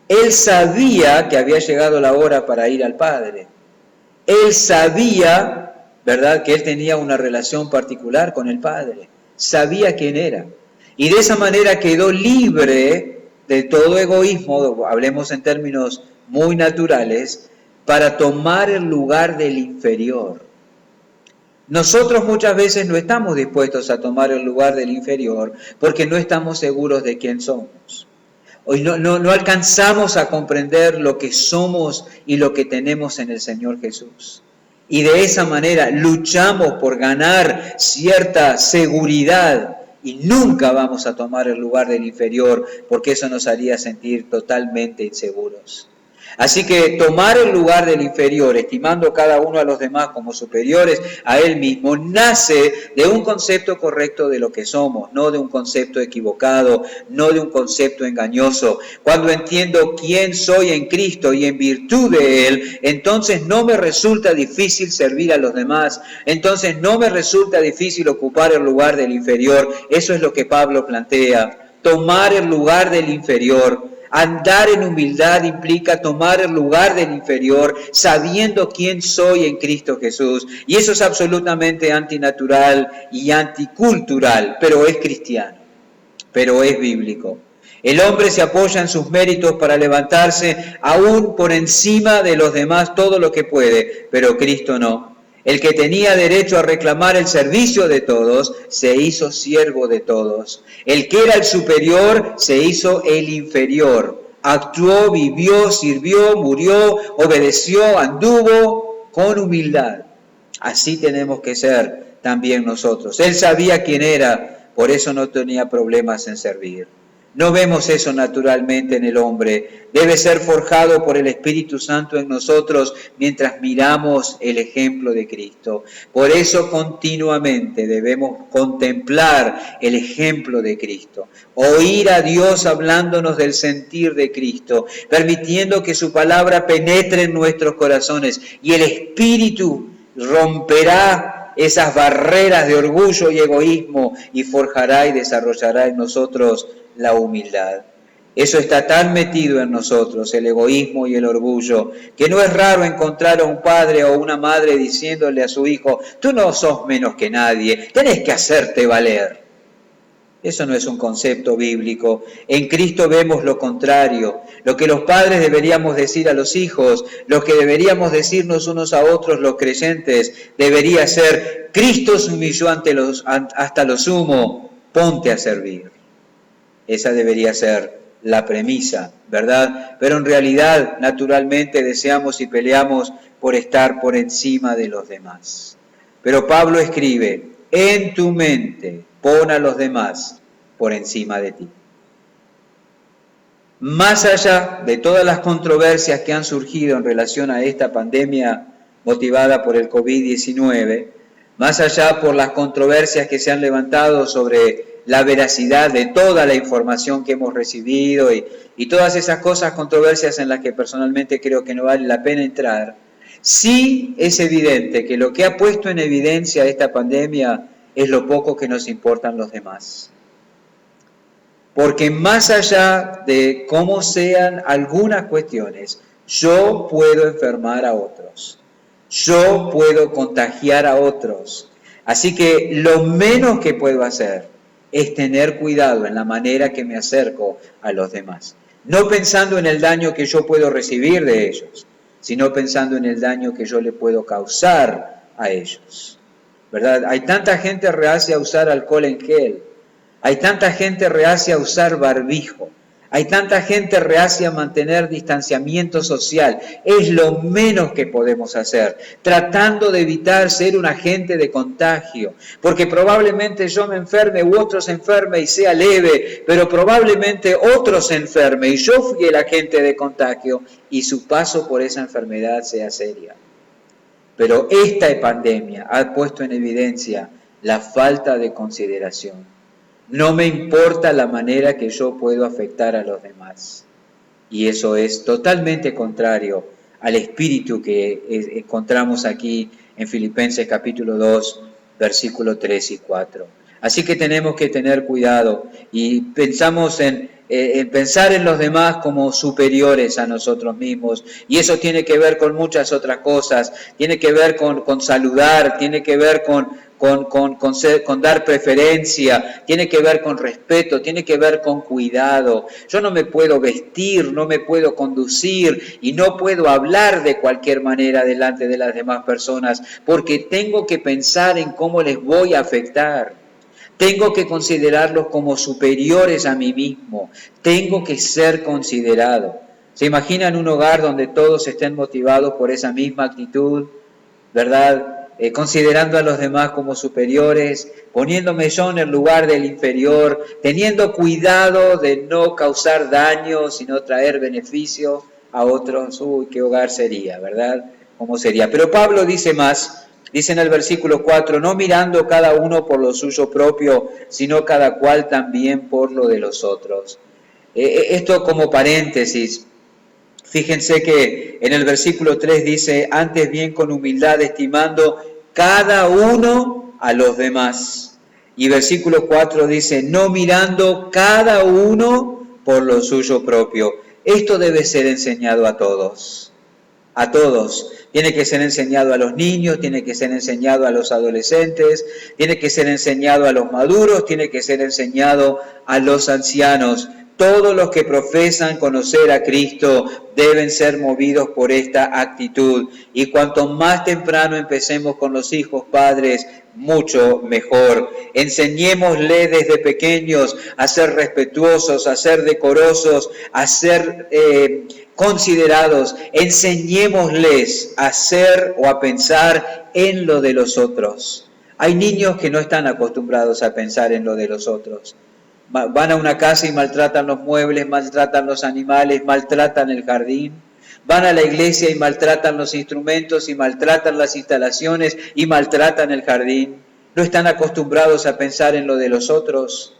Él sabía que había llegado la hora para ir al Padre. Él sabía, ¿verdad?, que él tenía una relación particular con el Padre. Sabía quién era. Y de esa manera quedó libre de todo egoísmo, hablemos en términos muy naturales, para tomar el lugar del inferior. Nosotros muchas veces no estamos dispuestos a tomar el lugar del inferior porque no estamos seguros de quién somos. Hoy no alcanzamos a comprender lo que somos y lo que tenemos en el Señor Jesús. Y de esa manera luchamos por ganar cierta seguridad y nunca vamos a tomar el lugar del inferior porque eso nos haría sentir totalmente inseguros. Así que tomar el lugar del inferior, estimando cada uno a los demás como superiores a él mismo, nace de un concepto correcto de lo que somos, no de un concepto equivocado, no de un concepto engañoso. Cuando entiendo quién soy en Cristo y en virtud de Él, entonces no me resulta difícil servir a los demás, entonces no me resulta difícil ocupar el lugar del inferior. Eso es lo que Pablo plantea, tomar el lugar del inferior. Andar en humildad implica tomar el lugar del inferior, sabiendo quién soy en Cristo Jesús. Y eso es absolutamente antinatural y anticultural, pero es cristiano, pero es bíblico. El hombre se apoya en sus méritos para levantarse aún por encima de los demás todo lo que puede, pero Cristo no. El que tenía derecho a reclamar el servicio de todos, se hizo siervo de todos. El que era el superior, se hizo el inferior. Actuó, vivió, sirvió, murió, obedeció, anduvo con humildad. Así tenemos que ser también nosotros. Él sabía quién era, por eso no tenía problemas en servir. No vemos eso naturalmente en el hombre. Debe ser forjado por el Espíritu Santo en nosotros mientras miramos el ejemplo de Cristo. Por eso continuamente debemos contemplar el ejemplo de Cristo. Oír a Dios hablándonos del sentir de Cristo, permitiendo que su palabra penetre en nuestros corazones y el Espíritu romperá esas barreras de orgullo y egoísmo y forjará y desarrollará en nosotros la humildad. Eso está tan metido en nosotros, el egoísmo y el orgullo, que no es raro encontrar a un padre o una madre diciéndole a su hijo, tú no sos menos que nadie, tenés que hacerte valer. Eso no es un concepto bíblico. En Cristo vemos lo contrario. Lo que los padres deberíamos decir a los hijos, lo que deberíamos decirnos unos a otros los creyentes, debería ser, Cristo se humilló hasta lo sumo, ponte a servir. Esa debería ser la premisa, ¿verdad? Pero en realidad, naturalmente, deseamos y peleamos por estar por encima de los demás. Pero Pablo escribe, en tu mente pon a los demás por encima de ti. Más allá de todas las controversias que han surgido en relación a esta pandemia motivada por el COVID-19, más allá por las controversias que se han levantado sobre la veracidad de toda la información que hemos recibido y todas esas cosas, controversias en las que personalmente creo que no vale la pena entrar, sí es evidente que lo que ha puesto en evidencia esta pandemia es lo poco que nos importan los demás. Porque más allá de cómo sean algunas cuestiones, yo puedo enfermar a otros, yo puedo contagiar a otros. Así que lo menos que puedo hacer es tener cuidado en la manera que me acerco a los demás. No pensando en el daño que yo puedo recibir de ellos, sino pensando en el daño que yo le puedo causar a ellos. ¿Verdad? Hay tanta gente reacia a usar alcohol en gel, hay tanta gente reacia a usar barbijo, hay tanta gente reacia a mantener distanciamiento social. Es lo menos que podemos hacer, tratando de evitar ser un agente de contagio, porque probablemente yo me enferme u otro se enferme y sea leve, pero probablemente otro se enferme y yo fui el agente de contagio y su paso por esa enfermedad sea seria. Pero esta pandemia ha puesto en evidencia la falta de consideración. No me importa la manera que yo puedo afectar a los demás. Y eso es totalmente contrario al espíritu que encontramos aquí en Filipenses capítulo 2, versículos 3 y 4. Así que tenemos que tener cuidado y pensamos en pensar en los demás como superiores a nosotros mismos. Y eso tiene que ver con muchas otras cosas. Tiene que ver con saludar, tiene que ver con dar preferencia, tiene que ver con respeto, tiene que ver con cuidado. Yo no me puedo vestir, no me puedo conducir y no puedo hablar de cualquier manera delante de las demás personas porque tengo que pensar en cómo les voy a afectar. Tengo que considerarlos como superiores a mí mismo. Tengo que ser considerado. ¿Se imaginan un hogar donde todos estén motivados por esa misma actitud? ¿Verdad? Considerando a los demás como superiores, poniéndome yo en el lugar del inferior, teniendo cuidado de no causar daño, sino traer beneficio. a otros, uy, qué hogar sería, ¿verdad? ¿Cómo sería? Pero Pablo dice más, dice en el versículo 4, no mirando cada uno por lo suyo propio, sino cada cual también por lo de los otros. Esto como paréntesis, fíjense que en el versículo 3 dice, antes bien con humildad estimando cada uno a los demás. Y versículo 4 dice, no mirando cada uno por lo suyo propio. Esto debe ser enseñado a todos. A todos. Tiene que ser enseñado a los niños, tiene que ser enseñado a los adolescentes, tiene que ser enseñado a los maduros, tiene que ser enseñado a los ancianos. Todos los que profesan conocer a Cristo deben ser movidos por esta actitud. Y cuanto más temprano empecemos con los hijos, padres, mucho mejor. Enseñémosle desde pequeños a ser respetuosos, a ser decorosos, a ser considerados. Enseñémosles a ser o a pensar en lo de los otros. Hay niños que no están acostumbrados a pensar en lo de los otros. Van a una casa y maltratan los muebles, maltratan los animales, maltratan el jardín. Van a la iglesia y maltratan los instrumentos y maltratan las instalaciones y maltratan el jardín. No están acostumbrados a pensar en lo de los otros.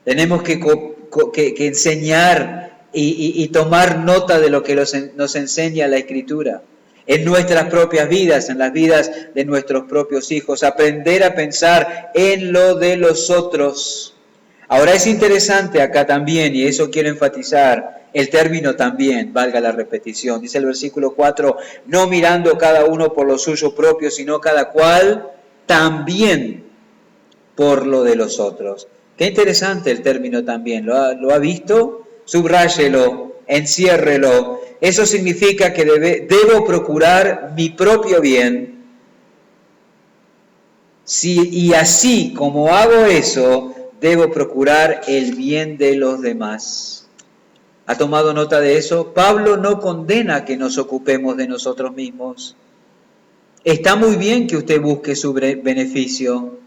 Tenemos que enseñar y tomar nota de lo que nos enseña la Escritura. En nuestras propias vidas, en las vidas de nuestros propios hijos. Aprender a pensar en lo de los otros. Ahora es interesante acá también, y eso quiero enfatizar, el término también, valga la repetición. Dice el versículo 4, no mirando cada uno por lo suyo propio, sino cada cual también por lo de los otros. Qué interesante el término también. ¿Lo ha visto? Subráyelo, enciérrelo. Eso significa que debo procurar mi propio bien. Y así como hago eso, debo procurar el bien de los demás. ¿Ha tomado nota de eso? Pablo no condena que nos ocupemos de nosotros mismos. Está muy bien que usted busque su beneficio.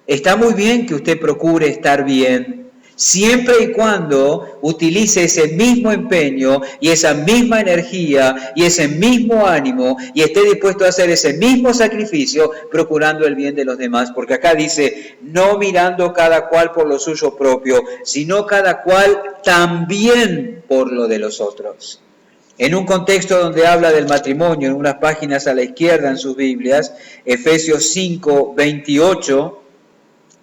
Está muy bien que usted procure estar bien, siempre y cuando utilice ese mismo empeño y esa misma energía y ese mismo ánimo y esté dispuesto a hacer ese mismo sacrificio procurando el bien de los demás. Porque acá dice, no mirando cada cual por lo suyo propio, sino cada cual también por lo de los otros. En un contexto donde habla del matrimonio, en unas páginas a la izquierda en sus Biblias, Efesios 5, 28,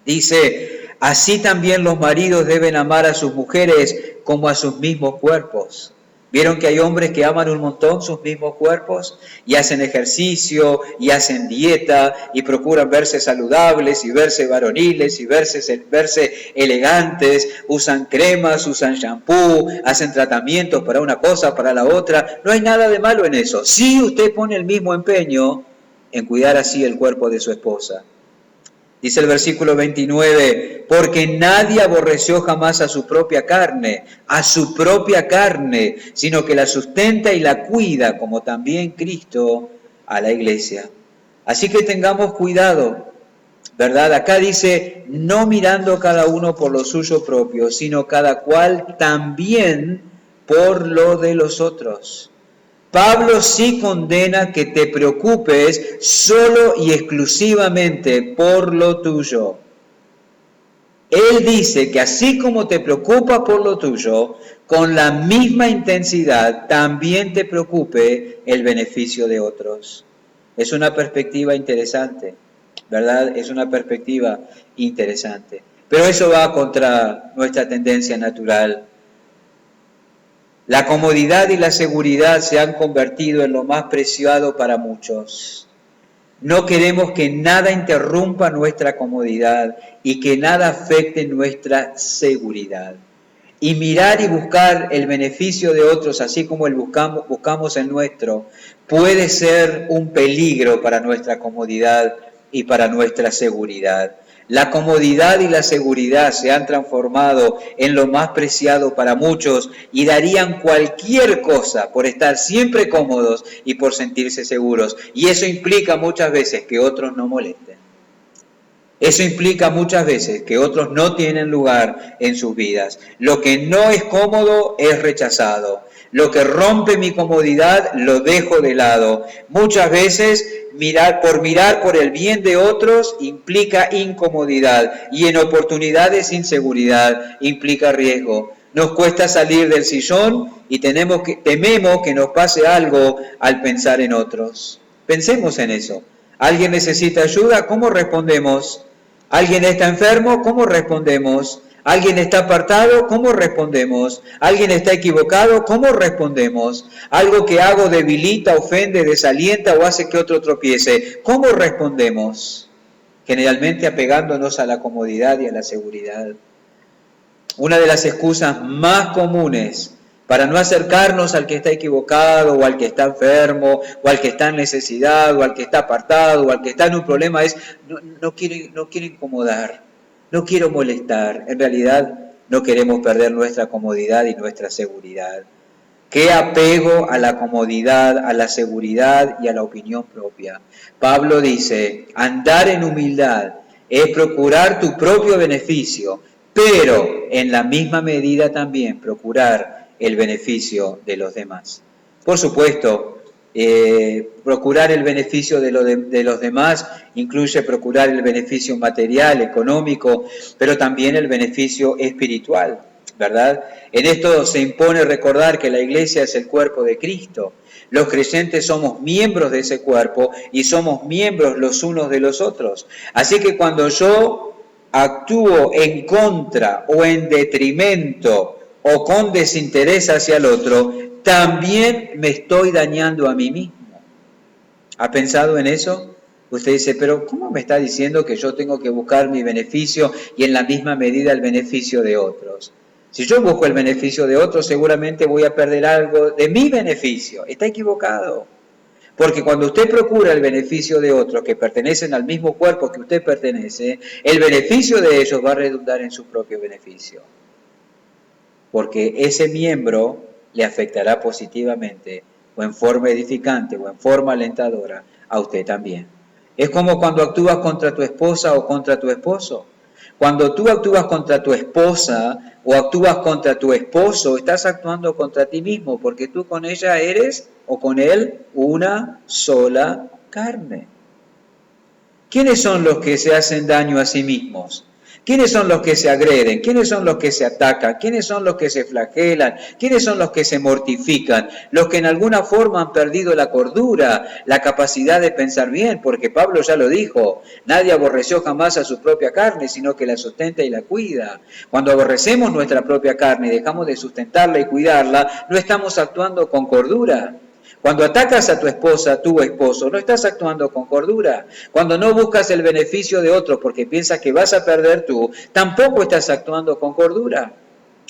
dice, así también los maridos deben amar a sus mujeres como a sus mismos cuerpos. ¿Vieron que hay hombres que aman un montón sus mismos cuerpos? Y hacen ejercicio, y hacen dieta, y procuran verse saludables, y verse varoniles, y verse elegantes, usan cremas, usan shampoo, hacen tratamientos para una cosa, para la otra. No hay nada de malo en eso. Si usted pone el mismo empeño en cuidar así el cuerpo de su esposa. Dice el versículo 29, porque nadie aborreció jamás a su propia carne, sino que la sustenta y la cuida, como también Cristo a la iglesia. Así que tengamos cuidado, ¿verdad? Acá dice, no mirando cada uno por lo suyo propio, sino cada cual también por lo de los otros. Pablo sí condena que te preocupes solo y exclusivamente por lo tuyo. Él dice que así como te preocupas por lo tuyo, con la misma intensidad también te preocupe el beneficio de otros. Es una perspectiva interesante, ¿verdad? Es una perspectiva interesante. Pero eso va contra nuestra tendencia natural. La comodidad y la seguridad se han convertido en lo más preciado para muchos. No queremos que nada interrumpa nuestra comodidad y que nada afecte nuestra seguridad. Y mirar y buscar el beneficio de otros, así como buscamos el nuestro, puede ser un peligro para nuestra comodidad y para nuestra seguridad. La comodidad y la seguridad se han transformado en lo más preciado para muchos y darían cualquier cosa por estar siempre cómodos y por sentirse seguros. Y eso implica muchas veces que otros no molesten. Eso implica muchas veces que otros no tienen lugar en sus vidas. Lo que no es cómodo es rechazado. Lo que rompe mi comodidad lo dejo de lado. Muchas veces mirar por el bien de otros implica incomodidad y en oportunidades inseguridad, implica riesgo. Nos cuesta salir del sillón y tememos que nos pase algo al pensar en otros. Pensemos en eso. ¿Alguien necesita ayuda? ¿Cómo respondemos? ¿Alguien está enfermo? ¿Cómo respondemos? ¿Alguien está apartado? ¿Cómo respondemos? ¿Alguien está equivocado? ¿Cómo respondemos? ¿Algo que hago debilita, ofende, desalienta o hace que otro tropiece? ¿Cómo respondemos? Generalmente apegándonos a la comodidad y a la seguridad. Una de las excusas más comunes para no acercarnos al que está equivocado o al que está enfermo o al que está en necesidad o al que está apartado o al que está en un problema es no quiero incomodar, no quiero molestar. En realidad no queremos perder nuestra comodidad y nuestra seguridad. Qué apego a la comodidad, a la seguridad y a la opinión propia. Pablo dice, andar en humildad es procurar tu propio beneficio, pero en la misma medida también procurar el beneficio de los demás. Por supuesto, procurar el beneficio de los demás incluye procurar el beneficio material, económico, pero también el beneficio espiritual, ¿verdad? En esto se impone recordar que la iglesia es el cuerpo de Cristo. Los creyentes somos miembros de ese cuerpo y somos miembros los unos de los otros. Así que cuando yo actúo en contra o en detrimento o con desinterés hacia el otro, también me estoy dañando a mí mismo. ¿Ha pensado en eso? Usted dice, pero ¿cómo me está diciendo que yo tengo que buscar mi beneficio y en la misma medida el beneficio de otros? Si yo busco el beneficio de otros, seguramente voy a perder algo de mi beneficio. Está equivocado. Porque cuando usted procura el beneficio de otros que pertenecen al mismo cuerpo que usted pertenece, el beneficio de ellos va a redundar en su propio beneficio. Porque ese miembro le afectará positivamente, o en forma edificante, o en forma alentadora, a usted también. Es como cuando actúas contra tu esposa o contra tu esposo. Cuando tú actúas contra tu esposa o actúas contra tu esposo, estás actuando contra ti mismo, porque tú con ella eres, o con él, una sola carne. ¿Quiénes son los que se hacen daño a sí mismos? ¿Quiénes son los que se agreden? ¿Quiénes son los que se atacan? ¿Quiénes son los que se flagelan? ¿Quiénes son los que se mortifican? Los que en alguna forma han perdido la cordura, la capacidad de pensar bien, porque Pablo ya lo dijo, nadie aborreció jamás a su propia carne, sino que la sustenta y la cuida. Cuando aborrecemos nuestra propia carne y dejamos de sustentarla y cuidarla, no estamos actuando con cordura. Cuando atacas a tu esposa, tu esposo, no estás actuando con cordura. Cuando no buscas el beneficio de otros porque piensas que vas a perder tú, tampoco estás actuando con cordura.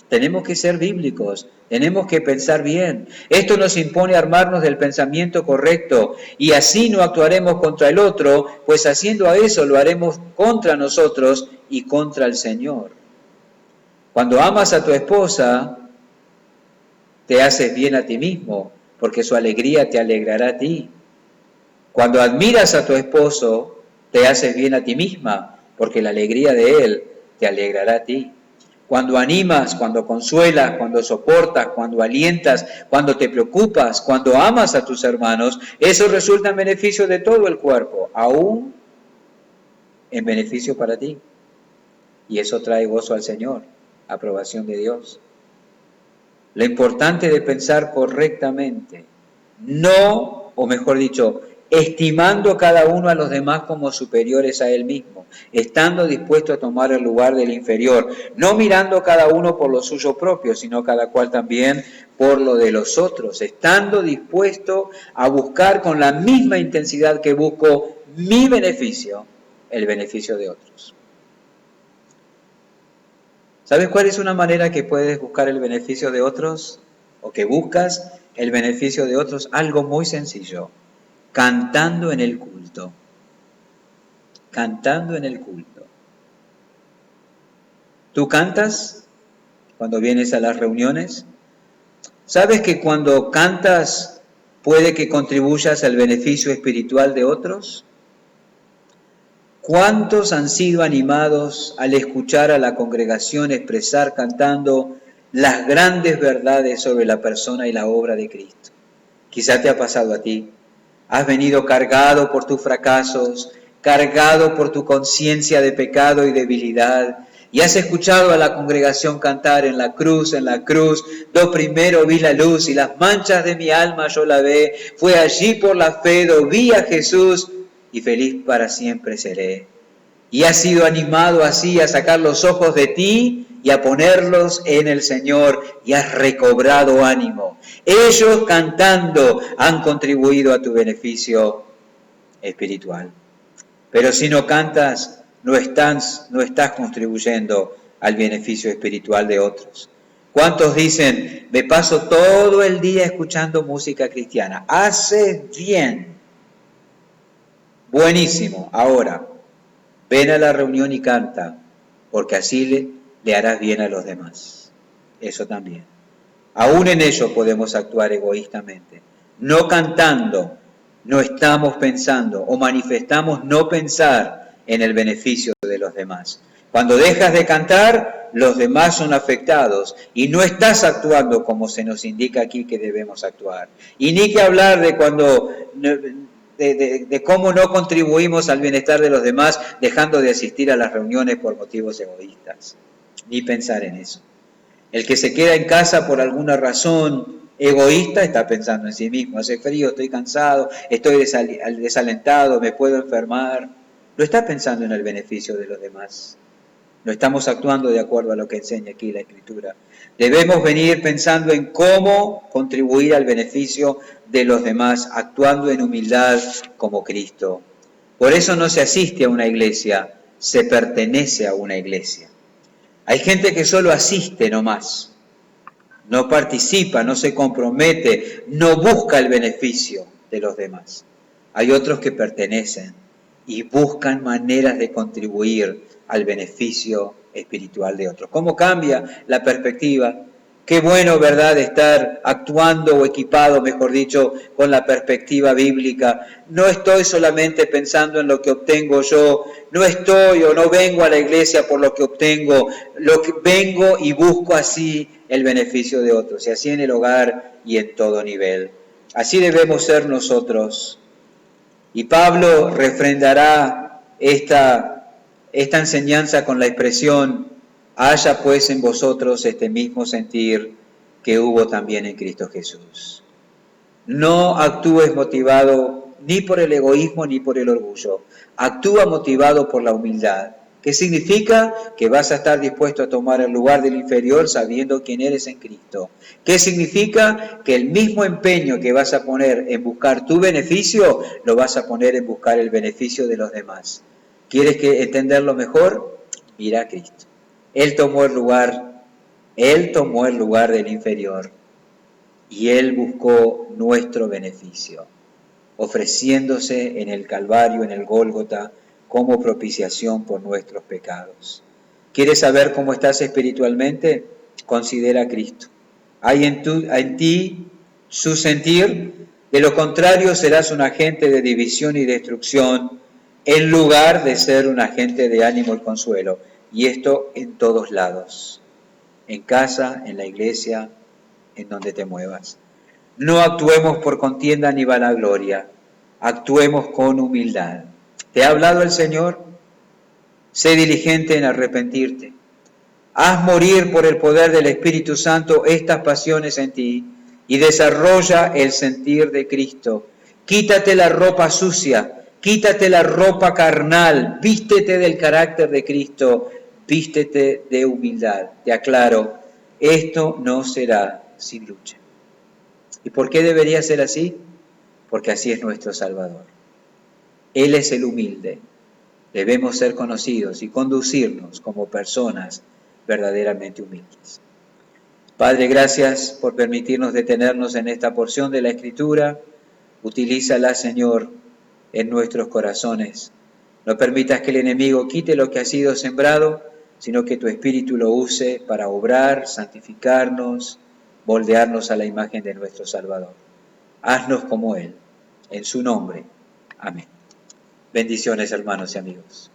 Tenemos que ser bíblicos, tenemos que pensar bien. Esto nos impone armarnos del pensamiento correcto y así no actuaremos contra el otro, pues haciendo a eso lo haremos contra nosotros y contra el Señor. Cuando amas a tu esposa, te haces bien a ti mismo, porque su alegría te alegrará a ti. Cuando admiras a tu esposo, te haces bien a ti misma, porque la alegría de él te alegrará a ti. Cuando animas, cuando consuelas, cuando soportas, cuando alientas, cuando te preocupas, cuando amas a tus hermanos, eso resulta en beneficio de todo el cuerpo, aún en beneficio para ti. Y eso trae gozo al Señor, aprobación de Dios. Lo importante de pensar correctamente, no, o mejor dicho, estimando cada uno a los demás como superiores a él mismo, estando dispuesto a tomar el lugar del inferior, no mirando cada uno por lo suyo propio, sino cada cual también por lo de los otros, estando dispuesto a buscar con la misma intensidad que busco mi beneficio, el beneficio de otros. ¿Sabes cuál es una manera que puedes buscar el beneficio de otros? O que buscas el beneficio de otros. Algo muy sencillo. Cantando en el culto. Cantando en el culto. ¿Tú cantas cuando vienes a las reuniones? ¿Sabes que cuando cantas puede que contribuyas al beneficio espiritual de otros? ¿Cuántos han sido animados al escuchar a la congregación expresar cantando las grandes verdades sobre la persona y la obra de Cristo. Quizá te ha pasado a ti. Has venido cargado por tus fracasos, cargado por tu conciencia de pecado y debilidad, y has escuchado a la congregación cantar en la cruz, do primero vi la luz y las manchas de mi alma yo lavé, fue allí por la fe, vi a Jesús y feliz para siempre seré. Y has sido animado así a sacar los ojos de ti y a ponerlos en el Señor y has recobrado ánimo. Ellos cantando han contribuido a tu beneficio espiritual. Pero si no cantas, no estás contribuyendo al beneficio espiritual de otros. ¿Cuántos dicen, me paso todo el día escuchando música cristiana? Haces bien. Buenísimo. Ahora, ven a la reunión y canta, porque así le harás bien a los demás. Eso también. Aún en ello podemos actuar egoístamente. No cantando, no estamos pensando o manifestamos no pensar en el beneficio de los demás. Cuando dejas de cantar, los demás son afectados y no estás actuando como se nos indica aquí que debemos actuar. Y ni que hablar de cuando... De cómo no contribuimos al bienestar de los demás dejando de asistir a las reuniones por motivos egoístas. Ni pensar en eso. El que se queda en casa por alguna razón egoísta está pensando en sí mismo. Hace frío, estoy cansado, estoy desalentado, me puedo enfermar. No está pensando en el beneficio de los demás. No estamos actuando de acuerdo a lo que enseña aquí la Escritura. Debemos venir pensando en cómo contribuir al beneficio de los demás, actuando en humildad como Cristo. Por eso no se asiste a una iglesia, se pertenece a una iglesia. Hay gente que solo asiste nomás, no participa, no se compromete, no busca el beneficio de los demás. Hay otros que pertenecen y buscan maneras de contribuir al beneficio espiritual de otros. ¿Cómo cambia la perspectiva? Qué bueno, ¿verdad?, estar actuando o equipado, mejor dicho, con la perspectiva bíblica. No estoy solamente pensando en lo que obtengo yo, no estoy o no vengo a la iglesia por lo que obtengo, vengo y busco así el beneficio de otros, y así en el hogar y en todo nivel. Así debemos ser nosotros. Y Pablo refrendará esta enseñanza con la expresión, haya pues en vosotros este mismo sentir que hubo también en Cristo Jesús. No actúes motivado ni por el egoísmo ni por el orgullo. Actúa motivado por la humildad. ¿Qué significa? Que vas a estar dispuesto a tomar el lugar del inferior sabiendo quién eres en Cristo. ¿Qué significa? Que el mismo empeño que vas a poner en buscar tu beneficio, lo vas a poner en buscar el beneficio de los demás. ¿Quieres entenderlo mejor? Mira a Cristo. Él tomó el lugar del inferior y Él buscó nuestro beneficio, ofreciéndose en el Calvario, en el Gólgota, como propiciación por nuestros pecados. ¿Quieres saber cómo estás espiritualmente? Considera a Cristo. Hay en ti su sentir, de lo contrario serás un agente de división y destrucción, en lugar de ser un agente de ánimo y consuelo. Y esto en todos lados, en casa, en la iglesia, en donde te muevas. No actuemos por contienda ni vanagloria, actuemos con humildad. ¿Te ha hablado el Señor? Sé diligente en arrepentirte. Haz morir por el poder del Espíritu Santo estas pasiones en ti y desarrolla el sentir de Cristo. Quítate la ropa sucia, quítate la ropa carnal, vístete del carácter de Cristo, vístete de humildad. Te aclaro, esto no será sin lucha. ¿Y por qué debería ser así? Porque así es nuestro Salvador. Él es el humilde. Debemos ser conocidos y conducirnos como personas verdaderamente humildes. Padre, gracias por permitirnos detenernos en esta porción de la Escritura. Utilízala, Señor, en nuestros corazones. No permitas que el enemigo quite lo que ha sido sembrado, sino que tu Espíritu lo use para obrar, santificarnos, moldearnos a la imagen de nuestro Salvador. Haznos como Él, en su nombre. Amén. Bendiciones, hermanos y amigos.